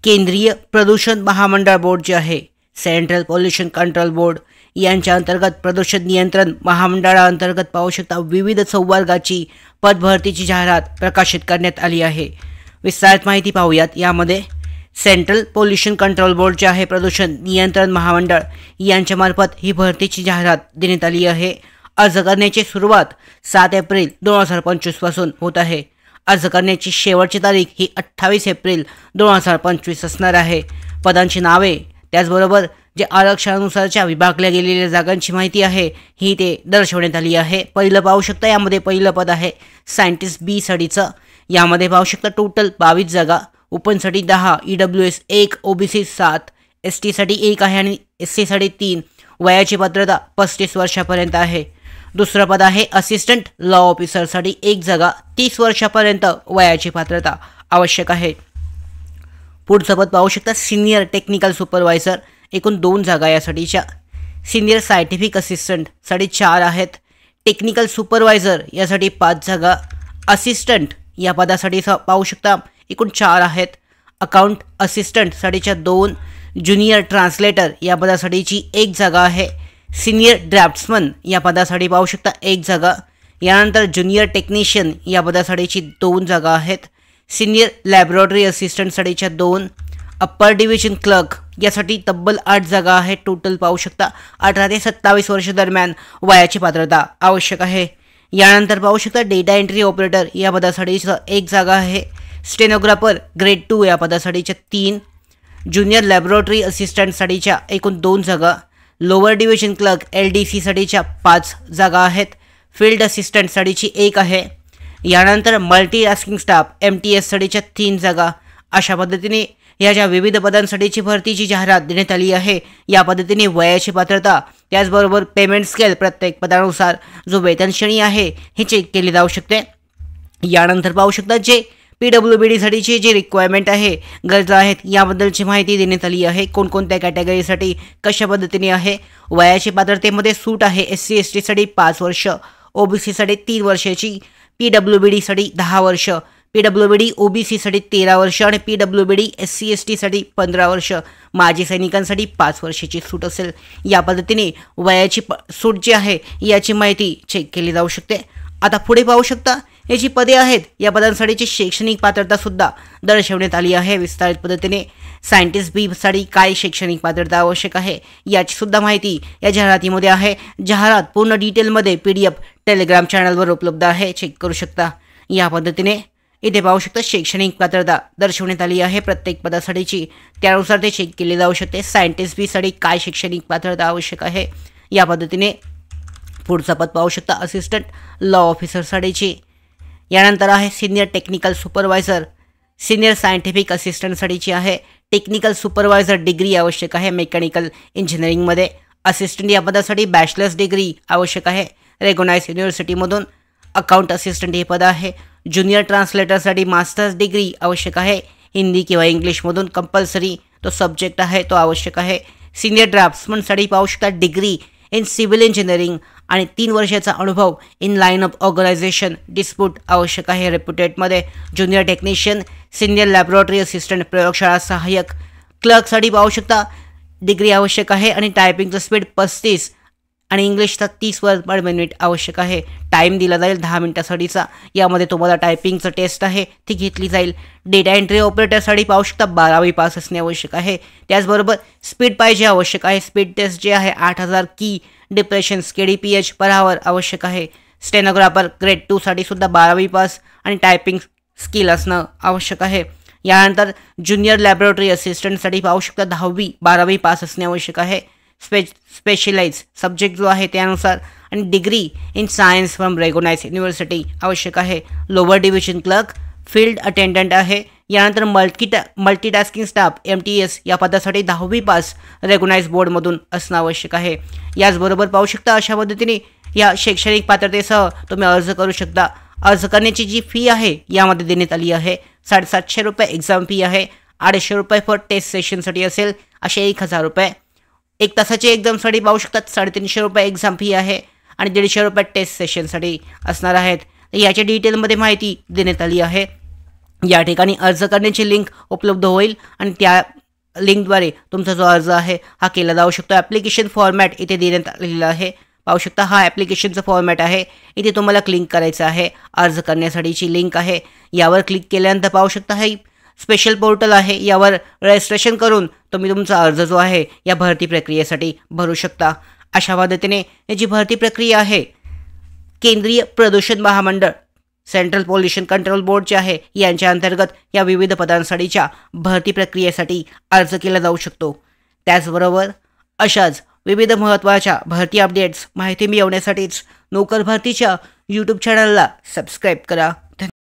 केंद्रीय प्रदूषण महामंडळ बोर्ड जे आहे, सेंट्रल पोल्युशन कंट्रोल बोर्ड यांच्या अंतर्गत प्रदूषण नियंत्रण महामंडळाअंतर्गत पाहू शकता विविध संवर्गाची पदभरतीची जाहिरात प्रकाशित करण्यात आली आहे। विस्तारित माहिती पाहूयात। यामध्ये सेंट्रल पोल्युशन कंट्रोल बोर्ड जे आहे, प्रदूषण नियंत्रण महामंडळ यांच्यामार्फत ही भरतीची जाहिरात देण्यात आली आहे। अर्ज करण्याची सुरुवात 7 एप्रिल 2025 पासून होत आहे। अर्ज करण्याची शेवटची तारीख ही 28 एप्रिल 2025 असणार आहे। पदांची नावे त्याचबरोबर जे आरक्षणानुसारच्या विभागल्या गेलेल्या जागांची माहिती आहे ही ते दर्शवण्यात आली आहे। पहिलं पाहू शकता, यामध्ये पहिलं पद आहे सायंटिस्ट बी साठीचं। यामध्ये पाहू शकता टोटल 22 जागा, ओपनसाठी 10, EWS 1, OBC 7, ST साठी 1 आहे आणि SC साठी 3। वयाची पात्रता 35 वर्षापर्यंत आहे। दुसरं पद आहे असिस्टंट लॉ ऑफिसरसाठी 1 जागा, 30 वर्षापर्यंत वयाची पात्रता आवश्यक आहे। पुढचं पद पाहू शकता सिनियर टेक्निकल सुपरवायझर, एकूण 2 जागा यासाठीच्या। सिनियर सायंटिफिक असिस्टंटसाठी 4 आहेत। टेक्निकल सुपरवायझर यासाठी 5 जागा। असिस्टंट या पदासाठी पाहू शकता एकूण 4 आहेत। अकाउंट असिस्टंटसाठीच्या 2। ज्युनियर ट्रान्सलेटर या पदासाठीची 1 जागा आहे। सिनियर ड्राफ्ट्समन या पदासाठी पाहू शकता 1 जागा। यानंतर ज्युनियर टेक्निशियन या पदासाठीची 2 जागा आहेत। सिनियर लॅबोरेटरी असिस्टंटसाठीच्या 2। अप्पर डिव्हिजन क्लर्क यासाठी तब्बल 8 जागा आहे। टोटल पाहू शकता 18 ते 27 वर्ष दरम्यान वयाची पात्रता आवश्यक आहे। यानंतर पाहू शकता डेटा एंट्री ऑपरेटर या पदासाठीचं 1 जागा आहे। स्टेनोग्राफर ग्रेड 2 या पदासाठीच्या 3। ज्युनियर लॅबोरेटरी असिस्टंटसाठीच्या एकूण 2 जागा। लोअर डिव्हिजन क्लर्क LDC साठीच्या 5 जागा आहेत। फील्ड असिस्टंटसाठीची 1 आहे। यानंतर मल्टीटास्किंग स्टाफ MTS साठीच्या 3 जागा। अशा पद्धतीने या ज्या विविध पदांसाठीची भरतीची जाहिरात देण्यात आली आहे, या पद्धतीने वयाची पात्रता त्याचबरोबर पेमेंट स्केल प्रत्येक पदानुसार जो वेतन श्रेणी आहे हे चेक केली जाऊ शकते। यानंतर पाहू शकता जे PWBD साठीची जी रिक्वायरमेंट आहे, गरजा आहेत, याबद्दलची माहिती देण्यात आली आहे। कोणकोणत्या कॅटेगरीसाठी कशा पद्धतीने आहे। वयाची पात्रतेमध्ये सूट आहे। SC ST साठी 5 वर्ष, OBC साठी 3 वर्षाची, PWBD साठी 10 वर्ष, PWBD OBC साठी 13 वर्ष आणि PWBD SC ST साठी 15 वर्ष। माजी सैनिकांसाठी 5 वर्षाची सूट असेल। या पद्धतीने वयाची सूट जी आहे याची माहिती चेक केली जाऊ शकते। आता पुढे पाहू शकता हे जी पदे आहेत या पदांसाठीची शैक्षणिक पात्रता सुद्धा दर्शवण्यात आली आहे। विस्तारित पद्धतीने सायंटिस्ट बी साठी काय शैक्षणिक पात्रता आवश्यक आहे याची सुद्धा माहिती या जाहिरातीमध्ये आहे। जाहिरात पूर्ण डिटेलमध्ये PDF टेलिग्राम चॅनलवर उपलब्ध आहे, चेक करू शकता। या पद्धतीने इथे पाहू शकता शैक्षणिक पात्रता दर्शवण्यात आली आहे प्रत्येक पदासाठीची, त्यानुसार ते चेक केले जाऊ शकते। सायंटिस्ट बी साठी काय शैक्षणिक पात्रता आवश्यक आहे या पद्धतीने। पुढचा पद पाहू शकता असिस्टंट लॉ ऑफिसरसाठीची। यानंतर आहे senior technical supervisor, senior scientific असिस्टंटसाठीची आहे। टेक्निकल सुपरवायझर डिग्री आवश्यक आहे मेकॅनिकल इंजिनिअरिंगमध्ये। असिस्टंट या पदासाठी बॅचलर्स डिग्री आवश्यक आहे रेकॉग्नाइज युनिव्हर्सिटीमधून। अकाउंट असिस्टंट हे पद आहे। ज्युनियर ट्रान्सलेटरसाठी मास्टर्स डिग्री आवश्यक आहे हिंदी किंवा इंग्लिशमधून। कंपल्सरी तो सब्जेक्ट आहे तो आवश्यक आहे। सिनियर ड्राफ्ट्समनसाठी पाहू शकता डिग्री इन सिव्हिल इंजिनिअरिंग आणि 3 वर्षाचा अनुभव in line of organization dispute आवश्यक आहे रेप्युटेडमध्ये। Junior technician, senior laboratory assistant, प्रयोगशाळा सहाय्यक, क्लर्कसाठी पाहू शकता डिग्री आवश्यक आहे आणि टायपिंगचं स्पीड 35 आणि इंग्लिशचा 30 वर्ड पर मिनिट आवश्यक आहे। टाईम दिला जाईल 10 मिनिटासाठीचा। यामध्ये तुम्हाला टायपिंगचं टेस्ट आहे ती घेतली जाईल। डेटा एंट्री ऑपरेटरसाठी पाहू शकता 12वी पास असणे आवश्यक आहे। त्याचबरोबर स्पीड पाहिजे आवश्यक आहे। स्पीड टेस्ट जे आहे 8000 की डिप्रेशन्स KDPH पर आवर आवश्यक आहे। स्टेनोग्राफर ग्रेड 2 साठी सुद्धा 12वी पास आणि टायपिंग स्किल असणं आवश्यक आहे। यानंतर ज्युनियर लॅबोरेटरी असिस्टंटसाठी पाहू शकता 10वी 12वी पास असणे आवश्यक आहे। स्पेशलाइज सब्जेक्ट जो आहे त्यानुसार आणि degree in science from recognise university आवश्यक आहे। Lower division clerk, field attendant आहे। यानंतर मल्टीटास्किंग स्टाफ MTS या पदासाठी 10वी पास रेकॉग्नाइज बोर्डमधून असणं आवश्यक आहे। याचबरोबर पाहू शकता अशा पद्धतीने या शैक्षणिक पात्रतेसह तुम्ही अर्ज करू शकता। अर्ज करण्याची जी फी आहे यामध्ये देण्यात आली आहे 750 रुपये एक्झाम फी आहे। 250 रुपये फॉर टेस्ट सेशनसाठी असेल असे 1000 रुपये। 1 तासाची एक्झामसाठी पाहू शकतात 350 रुपये एक्झाम फी आहे आणि 150 रुपये टेस्ट सेशनसाठी असणार आहेत। याच्या डिटेलमध्ये माहिती देण्यात आली आहे। या ठिकाणी अर्ज करण्याची लिंक उपलब्ध होईल आणि त्या लिंकद्वारे तुमचा जो अर्ज आहे हा केला जाऊ शकतो. ॲप्लिकेशन फॉर्मॅट इथे देण्यात आलेला आहे. पाहू शकता हा ॲप्लिकेशनचा फॉर्मॅट आहे. इथे तुम्हाला क्लिक करायचं आहे. अर्ज करण्यासाठीची लिंक आहे. यावर क्लिक केल्यानंतर पाहू शकता हे स्पेशल पोर्टल आहे. यावर रजिस्ट्रेशन करून तुम्ही तुमचा अर्ज जो आहे या भरती प्रक्रियेसाठी भरू शकता. अशा पद्धतीने जी भरती प्रक्रिया आहे केंद्रीय प्रदूषण महामंडळ सेंट्रल पोल्युशन कंट्रोल बोर्डचे आहे यांच्या अंतर्गत या विविध पदांसाठीच्या भरती प्रक्रियेसाठी अर्ज केला जाऊ शकतो. त्याचबरोबर अशाच विविध महत्त्वाच्या भरती अपडेट्स माहिती मिळवण्यासाठीच नोकर भरतीच्या यूट्यूब चॅनलला सबस्क्राईब करा.